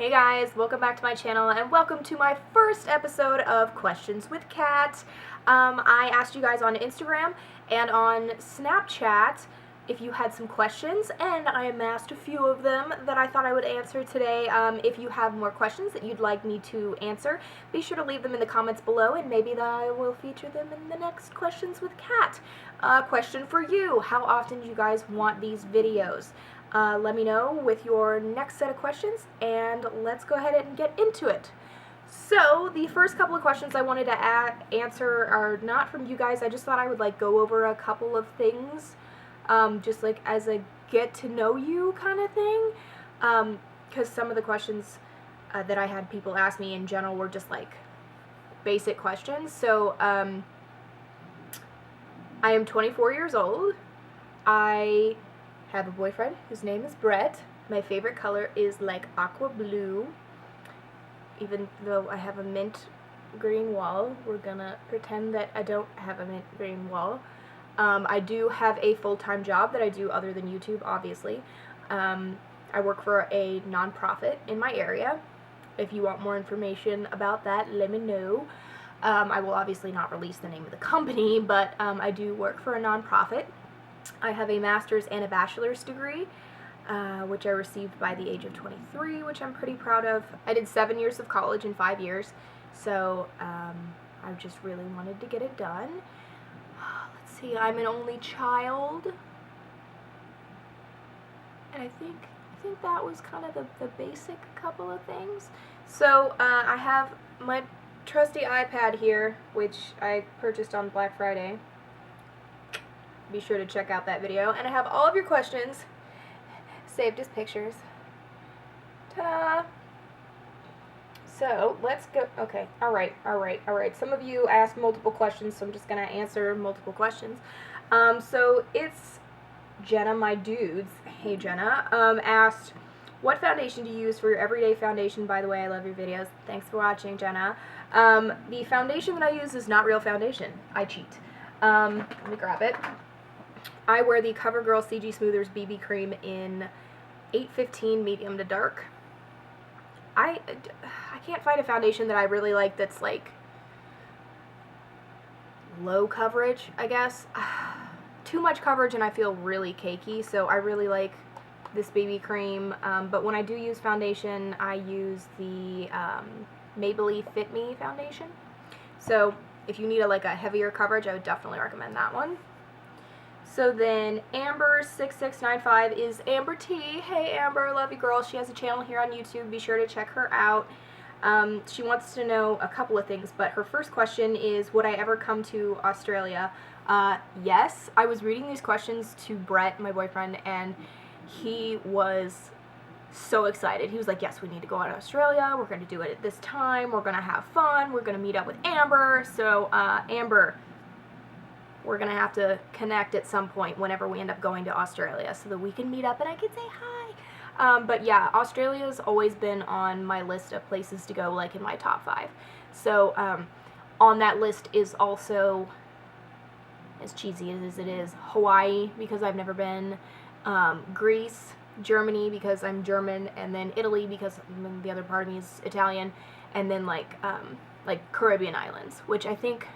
Hey guys, welcome back to my channel and welcome to my first episode of Questions with Kat. I asked you guys on Instagram and on Snapchat if you had some questions, and I amassed a few of them that I thought I would answer today. If you have more questions that you'd like me to answer, be sure to leave them in the comments below and maybe I will feature them in the next Questions with Kat. Question for you: how often do you guys want these videos? Let me know with your next set of questions, and let's go ahead and get into it. So, the first couple of questions I wanted to answer are not from you guys. I just thought I would go over a couple of things, just as a get to know you kind of thing, because some of the questions that I had people ask me in general were just basic questions. So, I am 24 years old. I have a boyfriend whose name is Brett. My favorite color is aqua blue. Even though I have a mint green wall, we're gonna pretend that I don't have a mint green wall. I do have a full-time job that I do other than YouTube, obviously. I work for a nonprofit in my area. If you want more information about that, let me know. I will obviously not release the name of the company, but I do work for a nonprofit. I have a master's and a bachelor's degree, which I received by the age of 23, which I'm pretty proud of. I did 7 years of college in 5 years, so I just really wanted to get it done. Let's see, I'm an only child, and I think that was kind of the basic couple of things. So I have my trusty iPad here, which I purchased on Black Friday. Be sure to check out that video. And I have all of your questions saved as pictures. Ta-da! So, let's go. Okay, alright. Some of you asked multiple questions, so I'm just going to answer multiple questions. So, it's Jenna, my dudes. Hey, Jenna. Asked, what foundation do you use for your everyday foundation? By the way, I love your videos. Thanks for watching, Jenna. The foundation that I use is not real foundation. I cheat. Let me grab it. I wear the CoverGirl CG Smoothers BB Cream in 815 medium to dark. I can't find a foundation that I really like that's low coverage, I guess. Too much coverage and I feel really cakey, so I really like this BB cream. But when I do use foundation, I use the Maybelline Fit Me foundation. So if you need a heavier coverage, I would definitely recommend that one. So then Amber6695 is Amber T. Hey Amber, love you girl. She has a channel here on YouTube. Be sure to check her out. She wants to know a couple of things, but her first question is, would I ever come to Australia? Yes. I was reading these questions to Brett, my boyfriend, and he was so excited. He was like, yes, we need to go out to Australia. We're going to do it at this time. We're going to have fun. We're going to meet up with Amber. So, Amber, we're going to have to connect at some point whenever we end up going to Australia so that we can meet up and I can say hi. But yeah, Australia's always been on my list of places to go, in my top 5. So, on that list is also, as cheesy as it is, Hawaii, because I've never been, Greece, Germany, because I'm German, and then Italy, because the other part of me is Italian, and then Caribbean islands, which I think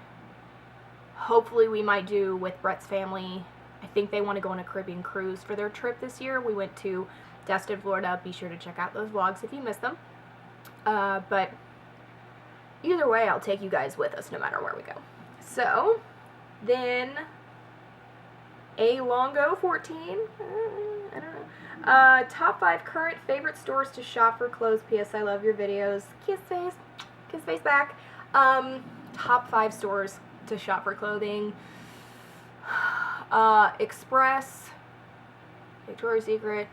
hopefully we might do with Brett's family. I think they want to go on a Caribbean cruise for their trip this year. We went to Destin, Florida. Be sure to check out those vlogs if you missed them. But either way, I'll take you guys with us no matter where we go. So, then A Longo 14, I don't know. Top 5 current favorite stores to shop for clothes. P.S. I love your videos. Kiss face back. Top 5 stores to shop for clothing. Express, Victoria's Secret.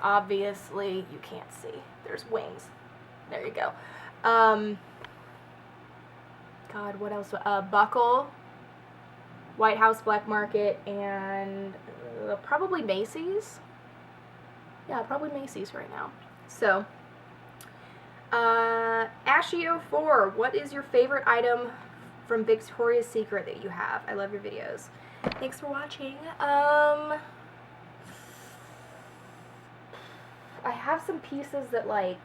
Obviously, you can't see. There's wings. There you go. God, what else? Buckle, White House Black Market, and probably Macy's. Yeah, probably Macy's right now. So, Ashio4, what is your favorite item from Victoria's Secret that you have? I love your videos. Thanks for watching. I have some pieces that, like,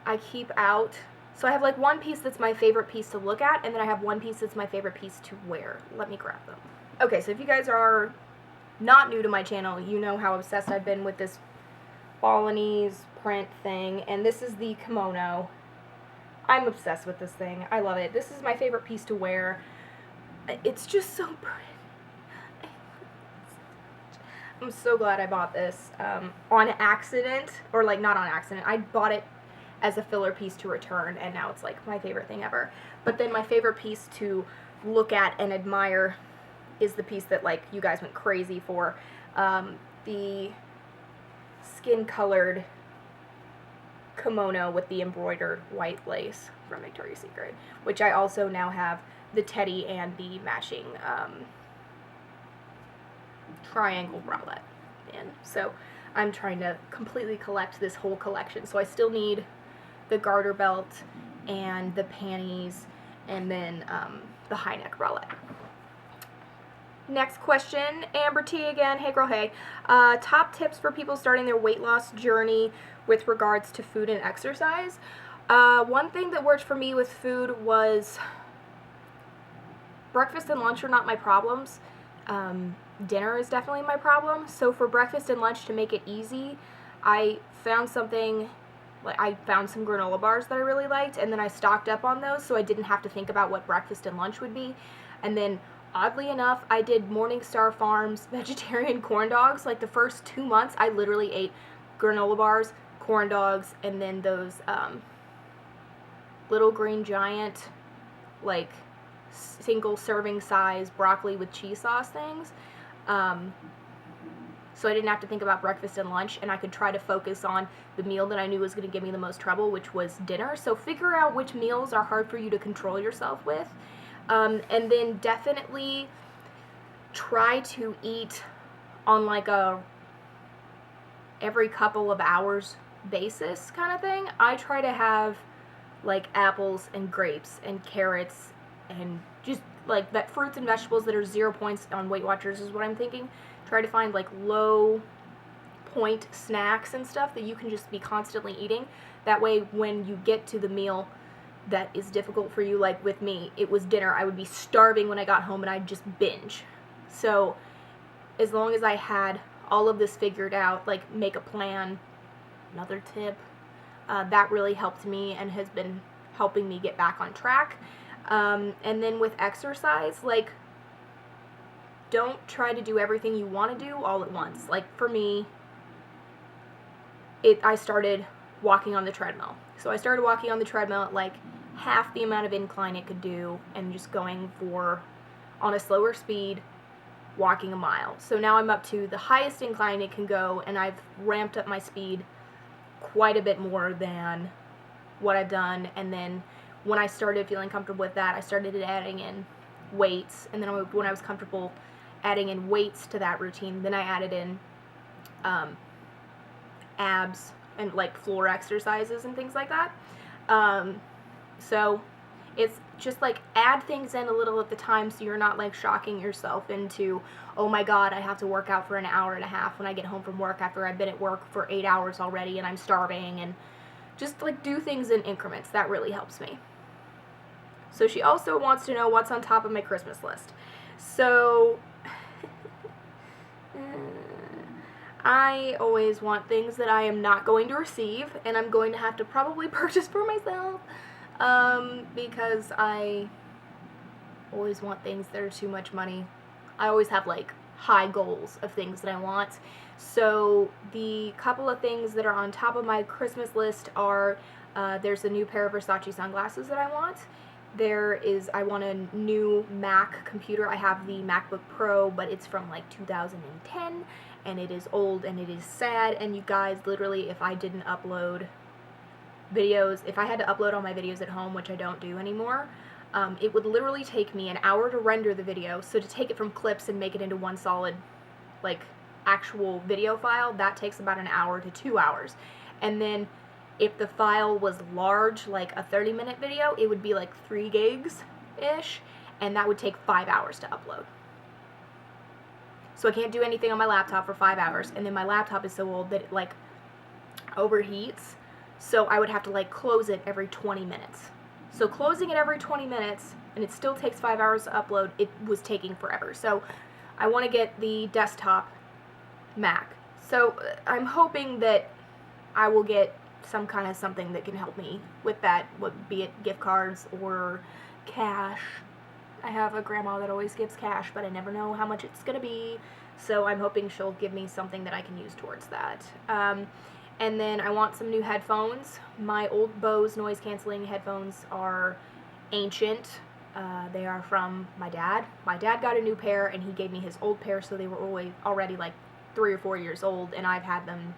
I keep out. So I have, like, one piece that's my favorite piece to look at, and then I have one piece that's my favorite piece to wear. Let me grab them. Okay, so if you guys are not new to my channel, you know how obsessed I've been with this Balinese print thing, and this is the kimono. I'm obsessed with this thing. I love it. This is my favorite piece to wear. It's just so pretty. I'm so glad I bought this on accident, or like not on accident. I bought it as a filler piece to return, and now it's like my favorite thing ever. But then my favorite piece to look at and admire is the piece that, like, you guys went crazy for, the skin-colored kimono with the embroidered white lace from Victoria's Secret, which I also now have the teddy and the matching triangle bralette in. So I'm trying to completely collect this whole collection. So I still need the garter belt and the panties, and then the high neck bralette. Next question, Amber T again. Hey girl, hey. Top tips for people starting their weight loss journey with regards to food and exercise. One thing that worked for me with food was breakfast and lunch are not my problems. Dinner is definitely my problem. So for breakfast and lunch, to make it easy, I found something, like I found some granola bars that I really liked, and then I stocked up on those so I didn't have to think about what breakfast and lunch would be. And then oddly enough, I did Morningstar Farms vegetarian corn dogs. Like the first 2 months, I literally ate granola bars, corn dogs, and then those Little Green Giant, like single serving size broccoli with cheese sauce things. So I didn't have to think about breakfast and lunch, and I could try to focus on the meal that I knew was going to give me the most trouble, which was dinner. So figure out which meals are hard for you to control yourself with. And then definitely try to eat on like a every couple of hours basis kind of thing. I try to have like apples and grapes and carrots and just like that fruits and vegetables that are 0 points on Weight Watchers is what I'm thinking. Try to find like low point snacks and stuff that you can just be constantly eating. That way when you get to the meal that is difficult for you, like with me, it was dinner. I would be starving when I got home and I'd just binge. So as long as I had all of this figured out, like make a plan, another tip, that really helped me and has been helping me get back on track. And then with exercise, like don't try to do everything you want to do all at once. Like for me, I started walking on the treadmill. So I started walking on the treadmill at like half the amount of incline it could do, and just going for, on a slower speed, walking a mile. So now I'm up to the highest incline it can go, and I've ramped up my speed quite a bit more than what I've done. And then when I started feeling comfortable with that, I started adding in weights, and then when I was comfortable adding in weights to that routine, then I added in abs and like floor exercises and things like that. So it's just like add things in a little at the time, so you're not like shocking yourself into, oh my god, I have to work out for an hour and a half when I get home from work after I've been at work for 8 hours already and I'm starving. And just like do things in increments. That really helps me. So she also wants to know what's on top of my Christmas list. So I always want things that I am not going to receive, and I'm going to have to probably purchase for myself, because I always want things that are too much money. I always have like high goals of things that I want. So the couple of things that are on top of my Christmas list are, there's a new pair of Versace sunglasses that I want. I want a new Mac computer. I have the MacBook Pro, but it's from like 2010, and it is old, and it is sad, and you guys, literally, if I didn't upload videos, if I had to upload all my videos at home, which I don't do anymore, it would literally take me an hour to render the video. So to take it from clips and make it into one solid, like, actual video file, that takes about an hour to 2 hours. And then if the file was large, like a 30-minute video, it would be like 3 gigs-ish, and that would take 5 hours to upload. So I can't do anything on my laptop for 5 hours, and then my laptop is so old that, like, overheats, so I would have to like close it every 20 minutes. So closing it every 20 minutes, and it still takes 5 hours to upload, it was taking forever. So I want to get the desktop Mac. So I'm hoping that I will get some kind of something that can help me with that, be it gift cards or cash. I have a grandma that always gives cash, but I never know how much it's going to be, so I'm hoping she'll give me something that I can use towards that. And then I want some new headphones. My old Bose noise-canceling headphones are ancient. They are from my dad. My dad got a new pair, and he gave me his old pair, so they were already like 3 or 4 years old, and I've had them,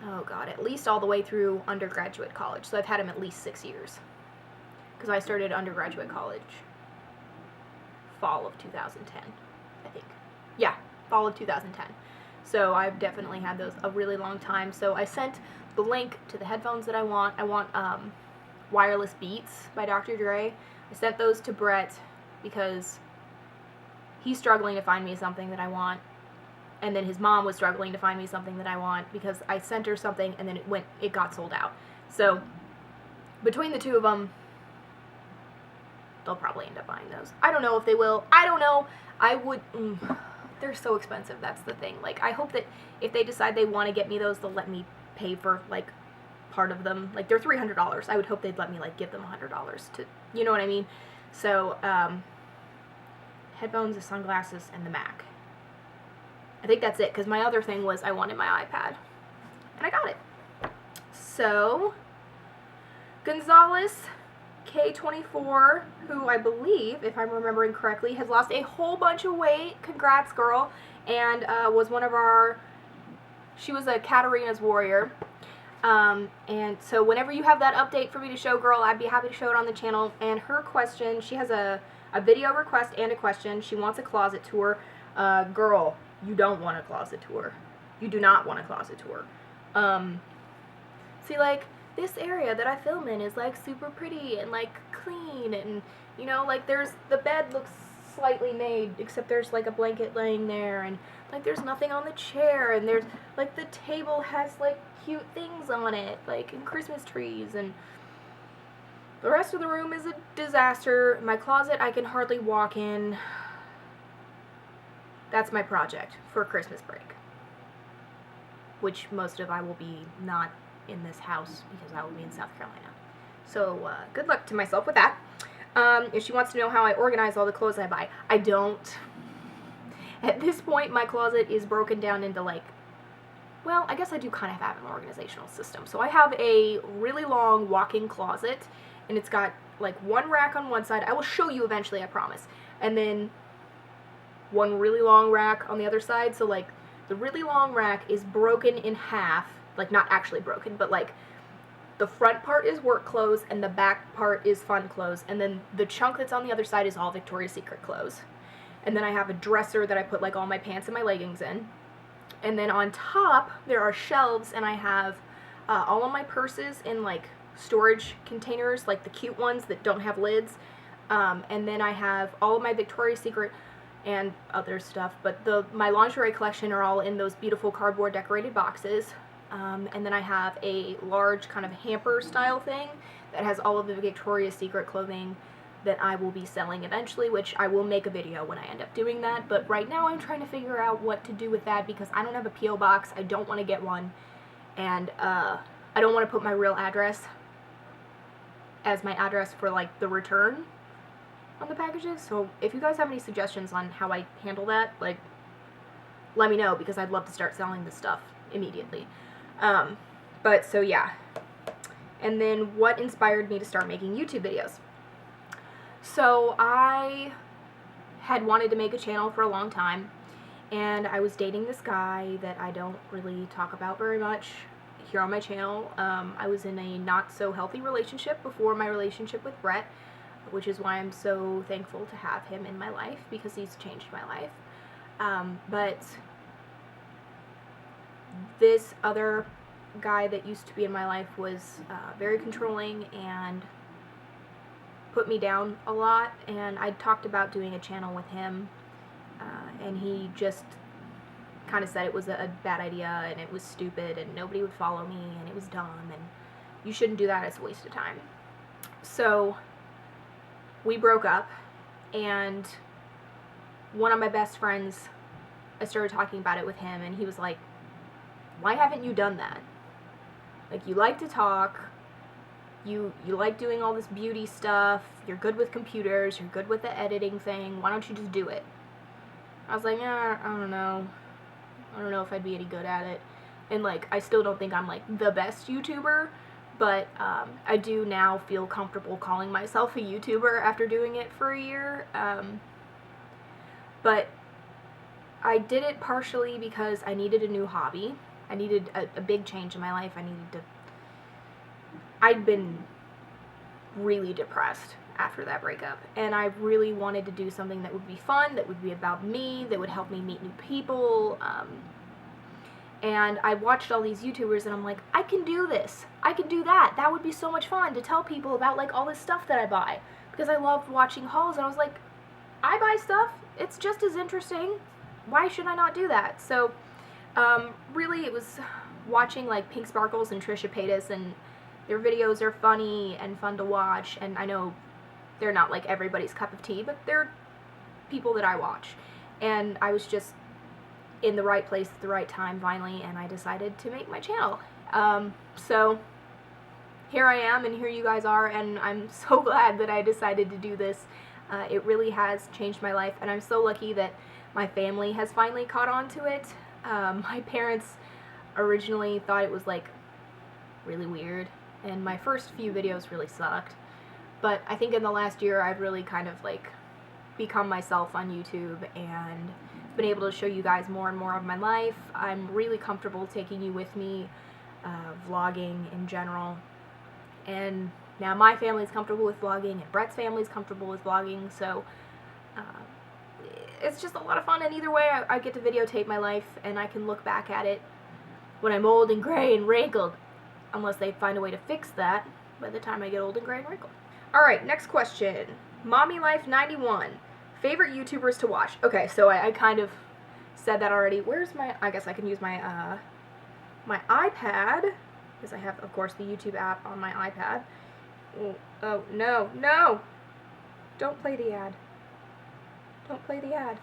oh god, at least all the way through undergraduate college. So I've had them at least 6 years. Because I started undergraduate college fall of 2010, I think. Yeah, fall of 2010. So I've definitely had those a really long time. So I sent the link to the headphones that I want. I want Wireless Beats by Dr. Dre. I sent those to Brett because he's struggling to find me something that I want. And then his mom was struggling to find me something that I want because I sent her something and then it got sold out. So between the two of them, they'll probably end up buying those. I don't know if they will. I don't know. I would... they're so expensive. That's the thing. Like, I hope that if they decide they want to get me those, they'll let me pay for, like, part of them. Like, they're $300. I would hope they'd let me, like, give them $100 to... You know what I mean? So, headphones, the sunglasses, and the Mac. I think that's it, because my other thing was I wanted my iPad. And I got it. So, Gonzalez K24, who I believe, if I'm remembering correctly, has lost a whole bunch of weight. Congrats, girl. And was one of our... She was a Katerina's warrior. And so whenever you have that update for me to show, girl, I'd be happy to show it on the channel. And her question, she has a video request and a question. She wants a closet tour. Girl, you don't want a closet tour. You do not want a closet tour. See, like, this area that I film in is, like, super pretty and, like, clean, and, you know, like, the bed looks slightly made, except there's, like, a blanket laying there, and, like, there's nothing on the chair, and there's, like, the table has, like, cute things on it, like, and Christmas trees, and the rest of the room is a disaster. My closet, I can hardly walk in. That's my project for Christmas break, which most of I will be not in this house because I will be in South Carolina. So good luck to myself with that. If she wants to know how I organize all the clothes I buy, I don't. At this point, my closet is broken down into, like, well, I guess I do kind of have an organizational system. So I have a really long walk-in closet, and it's got, like, one rack on one side. I will show you eventually, I promise. And then one really long rack on the other side. So, like, the really long rack is broken in half. Like, not actually broken, but, like, the front part is work clothes and the back part is fun clothes, and then the chunk that's on the other side is all Victoria's Secret clothes. And then I have a dresser that I put, like, all my pants and my leggings in. And then on top, there are shelves, and I have all of my purses in, like, storage containers, like the cute ones that don't have lids. And then I have all of my Victoria's Secret and other stuff, but my lingerie collection are all in those beautiful cardboard decorated boxes. And then I have a large kind of hamper style thing that has all of the Victoria's Secret clothing that I will be selling eventually, which I will make a video when I end up doing that. But right now I'm trying to figure out what to do with that because I don't have a P.O. box. I don't want to get one. And I don't want to put my real address as my address for, like, the return on the packages. So if you guys have any suggestions on how I handle that, like, let me know, because I'd love to start selling this stuff immediately. But so yeah. And then what inspired me to start making YouTube videos? So I had wanted to make a channel for a long time, and I was dating this guy that I don't really talk about very much here on my channel. I was in a not so healthy relationship before my relationship with Brett, which is why I'm so thankful to have him in my life, because he's changed my life. But this other guy that used to be in my life was very controlling and put me down a lot, and I talked about doing a channel with him, and he just kind of said it was a bad idea and it was stupid and nobody would follow me and it was dumb and you shouldn't do that, it's a waste of time. So we broke up, and one of my best friends, I started talking about it with him, and he was like, why haven't you done that? Like, you like to talk, you like doing all this beauty stuff, you're good with computers, you're good with the editing thing, why don't you just do it? I was like, I don't know if I'd be any good at it, and like, I still don't think I'm like the best YouTuber, but I do now feel comfortable calling myself a YouTuber after doing it for a year, but I did it partially because I needed a new hobby. I needed a big change in my life. I'd been really depressed after that breakup, and I really wanted to do something that would be fun, that would be about me, that would help me meet new people, and I watched all these YouTubers, and I'm like, I can do this, I can do that, that would be so much fun to tell people about like all this stuff that I buy, because I loved watching hauls, and I was like, I buy stuff, it's just as interesting, why should I not do that? So really it was watching like Pink Sparkles and Trisha Paytas, and their videos are funny and fun to watch, and I know they're not like everybody's cup of tea, but they're people that I watch, and I was just in the right place at the right time finally, and I decided to make my channel. So here I am, and here you guys are, and I'm so glad that I decided to do this. It really has changed my life, and I'm so lucky that my family has finally caught on to it. My parents originally thought it was like really weird, and my first few videos really sucked, but I think in the last year I've really kind of like become myself on YouTube and been able to show you guys more and more of my life. I'm really comfortable taking you with me, vlogging in general, and now my family's comfortable with vlogging, and Brett's family's comfortable with vlogging, so it's just a lot of fun, and either way I get to videotape my life, and I can look back at it when I'm old and gray and wrinkled, unless they find a way to fix that by the time I get old and gray and wrinkled. Alright, next question. Mommy Life 91. Favorite YouTubers to watch. Okay, so I kind of said that already. Where's my, I guess I can use my, my iPad, because I have, of course, the YouTube app on my iPad. Oh, no, no! Don't play the ad. Don't play the ad.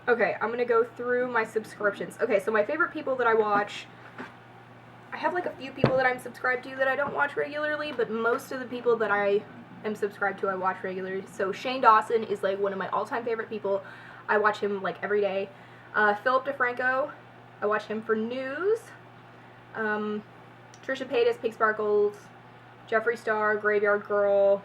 Okay, I'm gonna go through my subscriptions. Okay, so my favorite people that I watch, I have like a few people that I'm subscribed to that I don't watch regularly, but most of the people that I am subscribed to I watch regularly. So Shane Dawson is like one of my all-time favorite people. I watch him like every day. Philip DeFranco, I watch him for news. Trisha Paytas, Pink Sparkles, Jeffree Star, Graveyard Girl,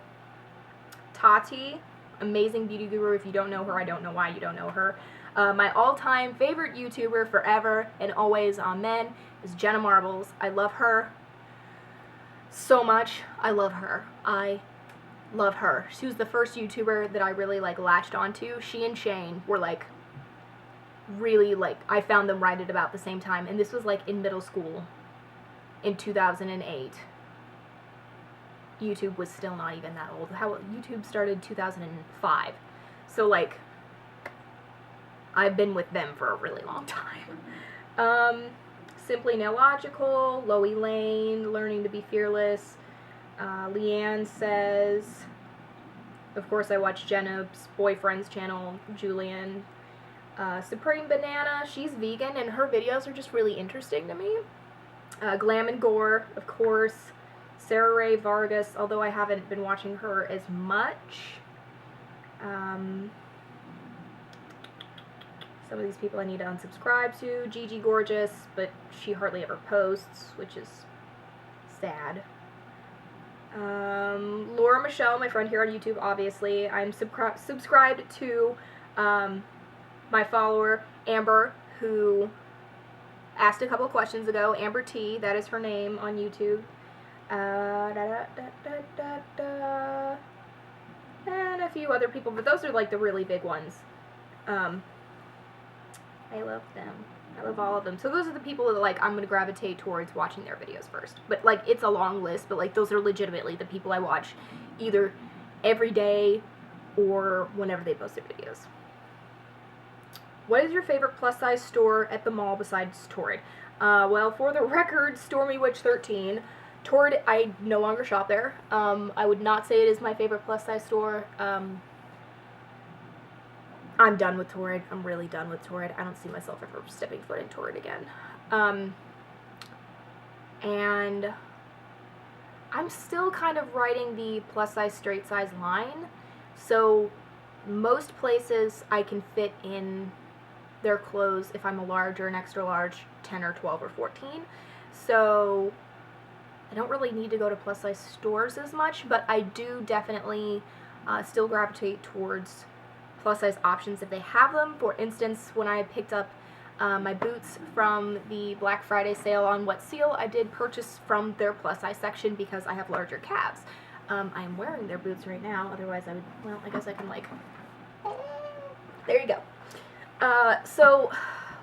Tati, amazing beauty guru. If you don't know her, I don't know why you don't know her. My all-time favorite YouTuber forever and always, amen, is Jenna Marbles. I love her so much. I love her. I love her. She was the first YouTuber that I really like latched onto. She and Shane were like really like, I found them right at about the same time, and this was like in middle school in 2008. YouTube was still not even that old. YouTube started 2005. So like I've been with them for a really long time. Simply Nailogical, Loey Lane, Learning to Be Fearless, Leanne Says, of course I watch Jenna's boyfriend's channel, Julian, Supreme Banana, she's vegan and her videos are just really interesting to me, Glam and Gore, of course, Sarah Ray Vargas, although I haven't been watching her as much, some of these people I need to unsubscribe to. Gigi Gorgeous, but she hardly ever posts, which is sad. Laura Michelle, my friend here on YouTube, obviously. I'm subscribed to my follower, Amber, who asked a couple of questions ago. Amber T, that is her name on YouTube. And a few other people, but those are like the really big ones. I love them. I love all of them. So those are the people that like I'm going to gravitate towards watching their videos first. But like it's a long list, but like those are legitimately the people I watch either every day or whenever they post their videos. What is your favorite plus size store at the mall besides Torrid? Well, for the record, Stormy Witch 13. Torrid, I no longer shop there. I would not say it is my favorite plus size store. I'm done with Torrid. I'm really done with Torrid. I don't see myself ever stepping foot in Torrid again. And I'm still kind of riding the plus size straight size line. So most places I can fit in their clothes if I'm a large or an extra large, 10 or 12 or 14. So I don't really need to go to plus size stores as much, but I do definitely still gravitate towards plus size options if they have them. For instance, when I picked up my boots from the Black Friday sale on Wet Seal, I did purchase from their plus size section because I have larger calves. I am wearing their boots right now, otherwise I would, well, I guess I can like, there you go. So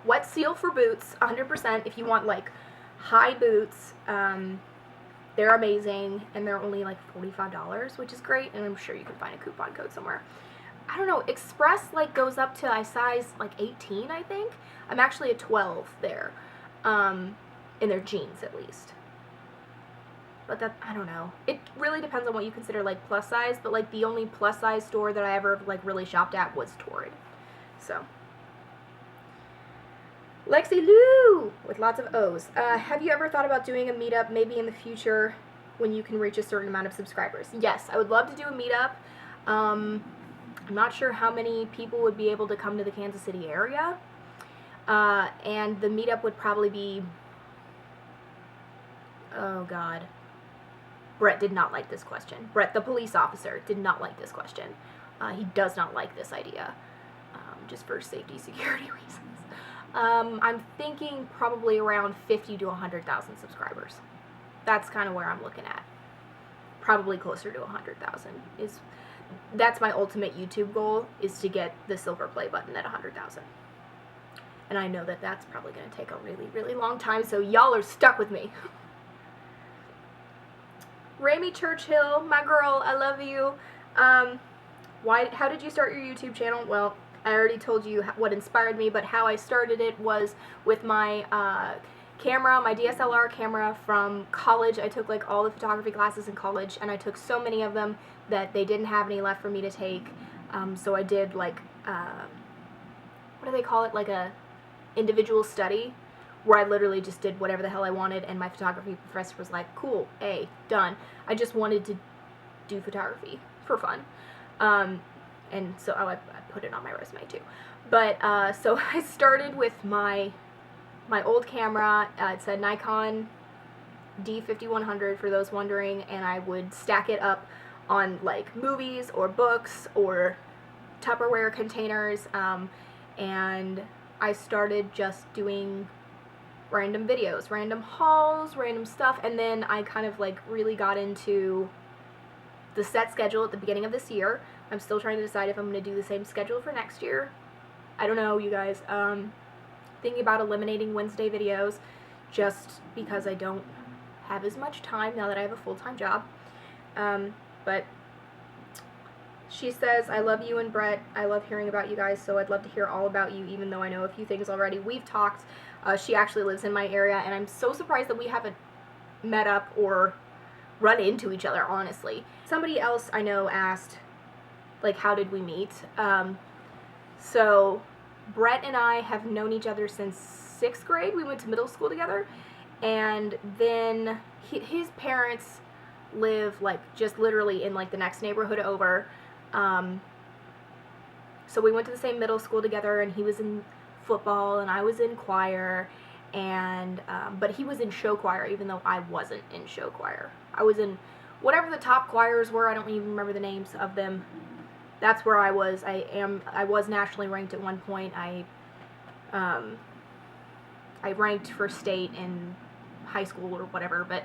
Wet Seal for boots, 100%. If you want like high boots, they're amazing, and they're only like $45, which is great, and I'm sure you can find a coupon code somewhere. I don't know, Express like goes up to I size like 18, I think. I'm actually a 12 there, in their jeans at least. But that, I don't know. It really depends on what you consider like plus size, but like the only plus size store that I ever like really shopped at was Torrid. So. Lexi Lou, with lots of O's. Have you ever thought about doing a meetup maybe in the future when you can reach a certain amount of subscribers? Yes, I would love to do a meetup. I'm not sure how many people would be able to come to the Kansas City area. And the meetup would probably be, oh God. Brett did not like this question. Brett, the police officer, did not like this question. He does not like this idea, just for safety, security reasons. I'm thinking probably around 50 to 100,000 subscribers. That's kind of where I'm looking at. Probably closer to 100,000 that's my ultimate YouTube goal, is to get the silver play button at 100,000. And I know that that's probably going to take a really, really long time, so y'all are stuck with me. Rami Churchill, my girl, I love you. How did you start your YouTube channel? Well, I already told you what inspired me, but how I started it was with my camera, my DSLR camera from college. I took like all the photography classes in college, and I took so many of them that they didn't have any left for me to take. So I did like, what do they call it? Like a individual study, where I literally just did whatever the hell I wanted, and my photography professor was like, cool, A, done. I just wanted to do photography for fun. And so I put it on my resume too. But so I started with my old camera. It's a Nikon D5100 for those wondering, and I would stack it up on like movies or books or Tupperware containers, and I started just doing random videos, random hauls, random stuff, and then I kind of like really got into the set schedule at the beginning of this year. I'm still trying to decide if I'm going to do the same schedule for next year. I don't know, you guys. Thinking about eliminating Wednesday videos just because I don't have as much time now that I have a full-time job. But she says, I love you and Brett. I love hearing about you guys, so I'd love to hear all about you, even though I know a few things already. We've talked. She actually lives in my area, and I'm so surprised that we haven't met up or run into each other, honestly. Somebody else I know asked, like, how did we meet? So Brett and I have known each other since 6th grade. We went to middle school together, and then his parents live like just literally in like the next neighborhood over. So we went to the same middle school together, and he was in football and I was in choir, and but he was in show choir even though I wasn't in show choir. I was in whatever the top choirs were. I don't even remember the names of them. That's where I was. I was nationally ranked at one point. I ranked for state in high school or whatever, but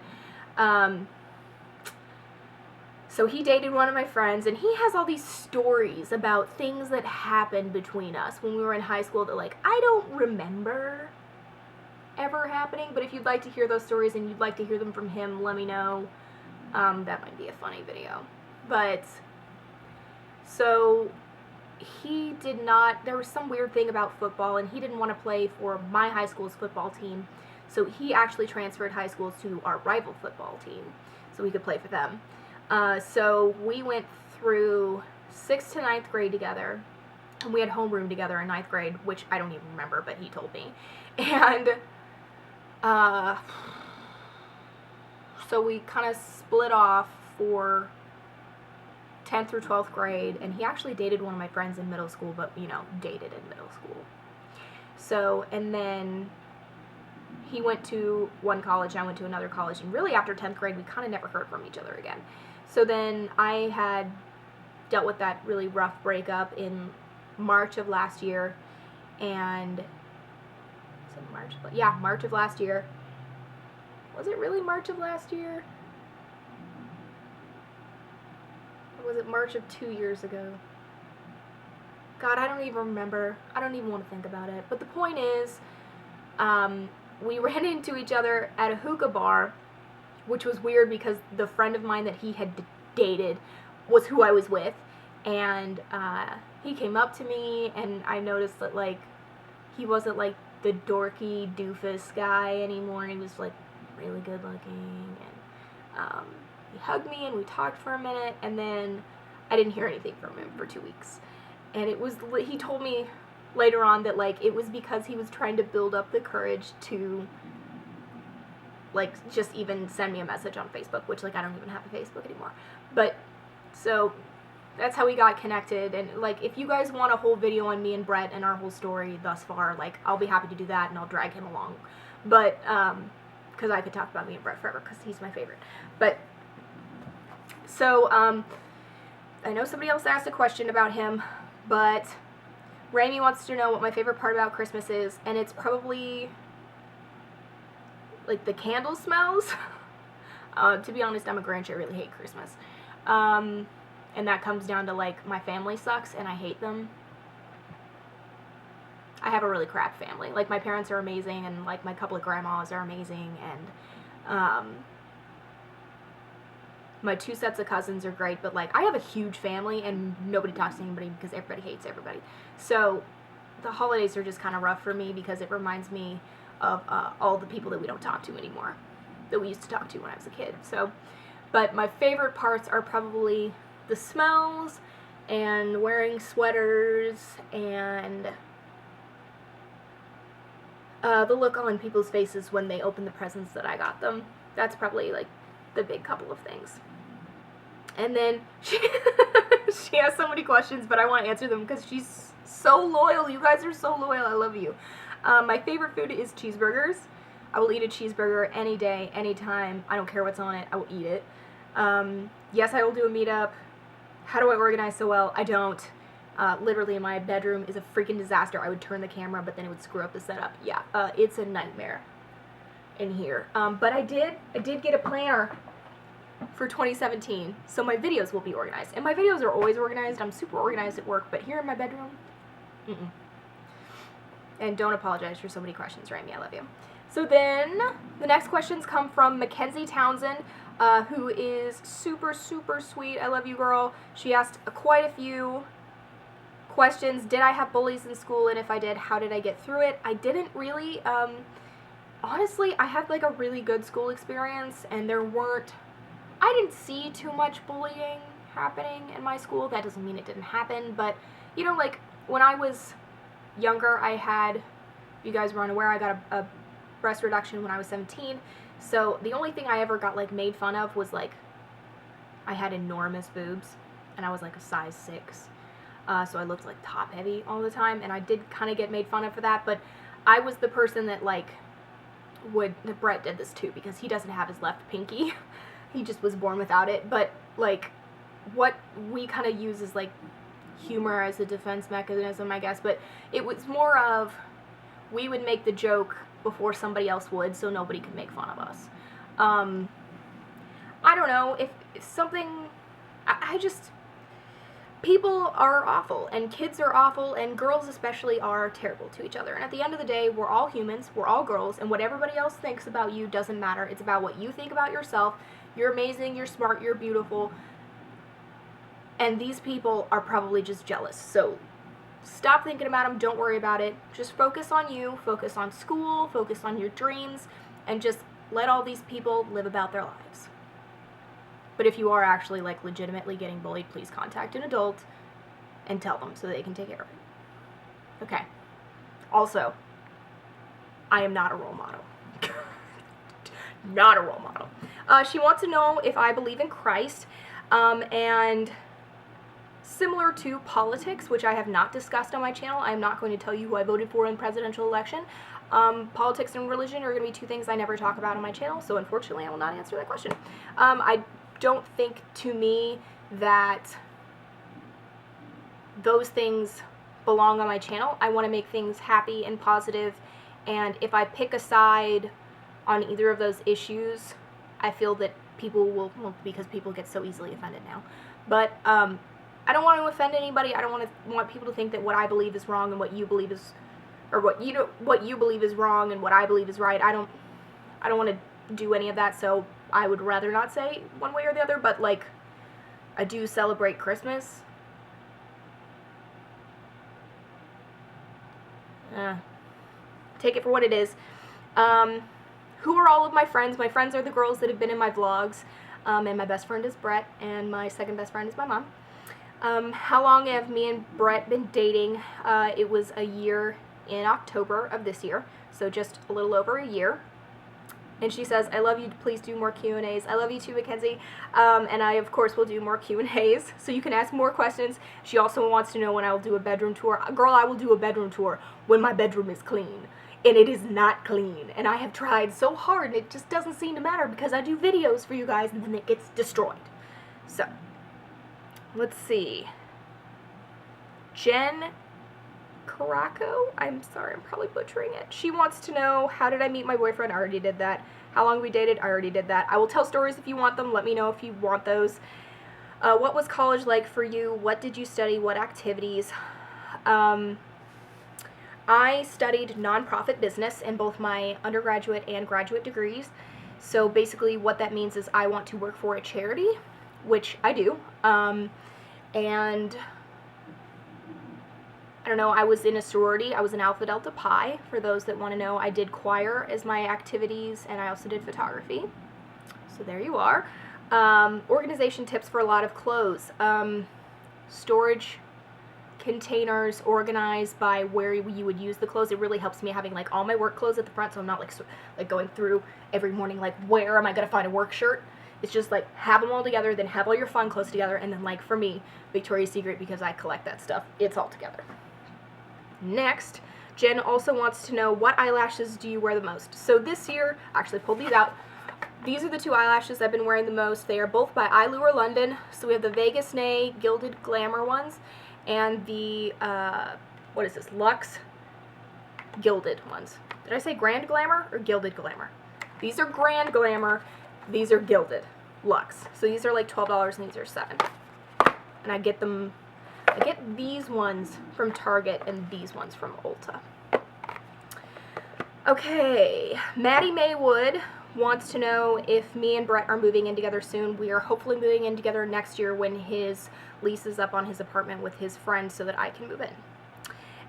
so he dated one of my friends, and he has all these stories about things that happened between us when we were in high school that, like, I don't remember ever happening, but if you'd like to hear those stories and you'd like to hear them from him, let me know. That might be a funny video. But, so, he did not, there was some weird thing about football, and he didn't want to play for my high school's football team, so he actually transferred high schools to our rival football team, so we could play for them. So we went through 6th to 9th grade together, and we had homeroom together in 9th grade, which I don't even remember, but he told me. And so we kind of split off for 10th through 12th grade, and he actually dated one of my friends in middle school, but, you know, dated in middle school. So, and then he went to one college, and I went to another college, and really after 10th grade, we kind of never heard from each other again. So then I had dealt with that really rough breakup in March of last year, and, is it March? Yeah, March of last year. Was it really March of last year? Was it March of 2 years ago? God, I don't even remember. I don't even want to think about it. But the point is, we ran into each other at a hookah bar, which was weird because the friend of mine that he had dated was who I was with. And he came up to me, and I noticed that, like, he wasn't, like, the dorky doofus guy anymore. He was, like, really good looking, and he hugged me, and we talked for a minute, and then I didn't hear anything from him for 2 weeks. And it was, he told me later on that, like, it was because he was trying to build up the courage to, like, just even send me a message on Facebook, which, like, I don't even have a Facebook anymore. But, so, that's how we got connected, and, like, if you guys want a whole video on me and Brett and our whole story thus far, like, I'll be happy to do that, and I'll drag him along. But, because I could talk about me and Brett forever, because he's my favorite. But, so, I know somebody else asked a question about him, but Raimi wants to know what my favorite part about Christmas is, and it's probably, like, the candle smells. To be honest, I'm a Grinch. I really hate Christmas. And that comes down to, like, my family sucks, and I hate them. I have a really crap family. Like, my parents are amazing, and, like, my couple of grandmas are amazing, and, my 2 sets of cousins are great, but, like, I have a huge family, and nobody talks to anybody because everybody hates everybody. So, the holidays are just kind of rough for me because it reminds me of all the people that we don't talk to anymore, that we used to talk to when I was a kid. So, but my favorite parts are probably the smells, and wearing sweaters, and the look on people's faces when they open the presents that I got them. That's probably, like, the big couple of things. And then she has so many questions, but I want to answer them because she's so loyal. You guys are so loyal. I love you. My favorite food is cheeseburgers. I will eat a cheeseburger any day, anytime. I don't care what's on it. I will eat it. Yes, I will do a meetup. How do I organize so well? I don't. Literally, my bedroom is a freaking disaster. I would turn the camera, but then it would screw up the setup. Yeah, it's a nightmare in here. But I did get a planner for 2017, so my videos will be organized. And my videos are always organized. I'm super organized at work, but here in my bedroom, And don't apologize for so many questions, Raimi. I love you. So then, the next questions come from Mackenzie Townsend, who is super, super sweet. I love you, girl. She asked quite a few questions. Did I have bullies in school? And if I did, how did I get through it? I didn't really. Honestly, I had, like, a really good school experience, and I didn't see too much bullying happening in my school. That doesn't mean it didn't happen, but, you know, like, when I was younger, I had, you guys were unaware, I got a breast reduction when I was 17, so the only thing I ever got, like, made fun of was, like, I had enormous boobs, and I was, like, a size 6, so I looked, like, top-heavy all the time, and I did kind of get made fun of for that, but I was the person that, like, Brett did this too, because he doesn't have his left pinky. He just was born without it, but, like, what we kind of use is, like, humor as a defense mechanism, I guess, but it was more of, we would make the joke before somebody else would, so nobody could make fun of us. I don't know, if something, I just, people are awful, and kids are awful, and girls especially are terrible to each other, and at the end of the day, we're all humans, we're all girls, and what everybody else thinks about you doesn't matter. It's about what you think about yourself. You're amazing, you're smart, you're beautiful. And these people are probably just jealous. So stop thinking about them. Don't worry about it. Just focus on you. Focus on school. Focus on your dreams. And just let all these people live about their lives. But if you are actually like legitimately getting bullied, please contact an adult and tell them so they can take care of it. Okay. Also, I am not a role model. Not a role model. She wants to know if I believe in Christ, and similar to politics, which I have not discussed on my channel, I'm not going to tell you who I voted for in the presidential election. Politics and religion are going to be two things I never talk about on my channel, so unfortunately I will not answer that question. I don't think, to me, that those things belong on my channel. I want to make things happy and positive, and if I pick a side on either of those issues, I feel that people will, well, because people get so easily offended now, but I don't want to offend anybody. I don't want people to think that what I believe is wrong and what you believe is, or what you believe is wrong and what I believe is right. I don't want to do any of that, so I would rather not say one way or the other, but like, I do celebrate Christmas. Take it for what it is. Who are all of my friends? My friends are the girls that have been in my vlogs, and my best friend is Brett, and my second best friend is my mom. How long have me and Brett been dating? It was a year in October of this year, so just a little over a year. And she says, I love you, please do more Q&As. I love you too, Mackenzie. And I, of course, will do more Q&As, so you can ask more questions. She also wants to know when I'll do a bedroom tour. Girl, I will do a bedroom tour when my bedroom is clean. And it is not clean. And I have tried so hard, and it just doesn't seem to matter because I do videos for you guys, and then it gets destroyed. So, let's see. Jen Caraco? I'm sorry, I'm probably butchering it. She wants to know, how did I meet my boyfriend? I already did that. How long we dated? I already did that. I will tell stories if you want them. Let me know if you want those. What was college like for you? What did you study? What activities? I studied nonprofit business in both my undergraduate and graduate degrees. So basically what that means is I want to work for a charity, which I do. And I don't know, I was in a sorority. I was in Alpha Delta Pi, for those that want to know. I did choir as my activities, and I also did photography. So there you are. Organization tips for a lot of clothes. Storage containers organized by where you would use the clothes. It really helps me having like all my work clothes at the front, so I'm not like going through every morning like, where am I going to find a work shirt? It's just like, have them all together, then have all your fun clothes together, and then like for me, Victoria's Secret, because I collect that stuff, it's all together. Next, Jen also wants to know, what eyelashes do you wear the most? So this year, I actually pulled these out. These are the two eyelashes I've been wearing the most. They are both by Eyelure London. So we have the Vegas Nay Gilded Glamour ones and the, what is this, Luxe Gilded ones. Did I say Grand Glamour or Gilded Glamour? These are Grand Glamour. These are Gilded Luxe. So these are like $12 and these are $7. And I get these ones from Target and these ones from Ulta. Okay, Maddie Maywood wants to know if me and Brett are moving in together soon. We are hopefully moving in together next year when his lease is up on his apartment with his friend so that I can move in.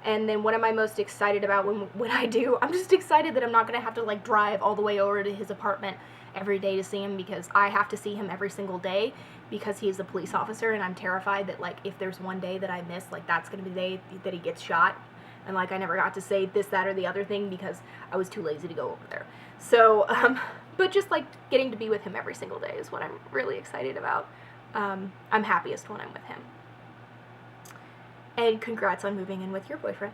And then what am I most excited about when I do? I'm just excited that I'm not going to have to like drive all the way over to his apartment every day to see him, because I have to see him every single day because he's a police officer, and I'm terrified that like if there's one day that I miss, like that's going to be the day that he gets shot. And like I never got to say this, that, or the other thing because I was too lazy to go over there. So, but just like getting to be with him every single day is what I'm really excited about. I'm happiest when I'm with him. And congrats on moving in with your boyfriend.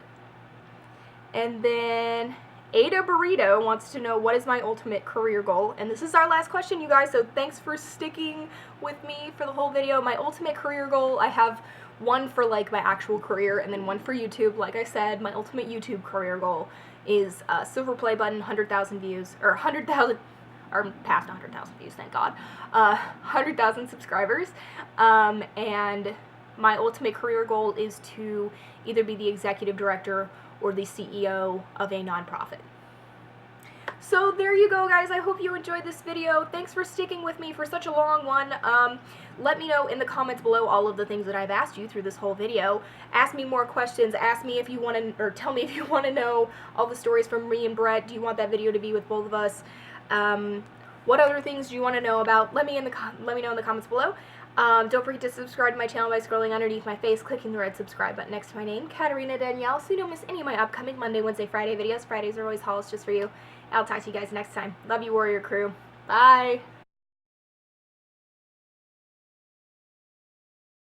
And then Ada Burrito wants to know, what is my ultimate career goal? And this is our last question, you guys, so thanks for sticking with me for the whole video. My ultimate career goal, I have one for like my actual career and then one for YouTube. Like I said, my ultimate YouTube career goal is silver play button, 100,000 views, or 100,000, or past 100,000 views, thank God, 100,000 subscribers, and my ultimate career goal is to either be the executive director or the CEO of a nonprofit. So there you go, guys. I hope you enjoyed this video. Thanks for sticking with me for such a long one. Let me know in the comments below all of the things that I've asked you through this whole video. Ask me more questions. Ask me if you want to, or tell me if you want to know all the stories from me and Brett. Do you want that video to be with both of us? What other things do you want to know about? Let me know in the comments below. Don't forget to subscribe to my channel by scrolling underneath my face, clicking the red subscribe button next to my name, Katerina Danielle, so you don't miss any of my upcoming Monday, Wednesday, Friday videos. Fridays are always hauls just for you. I'll talk to you guys next time. Love you, Warrior Crew. Bye!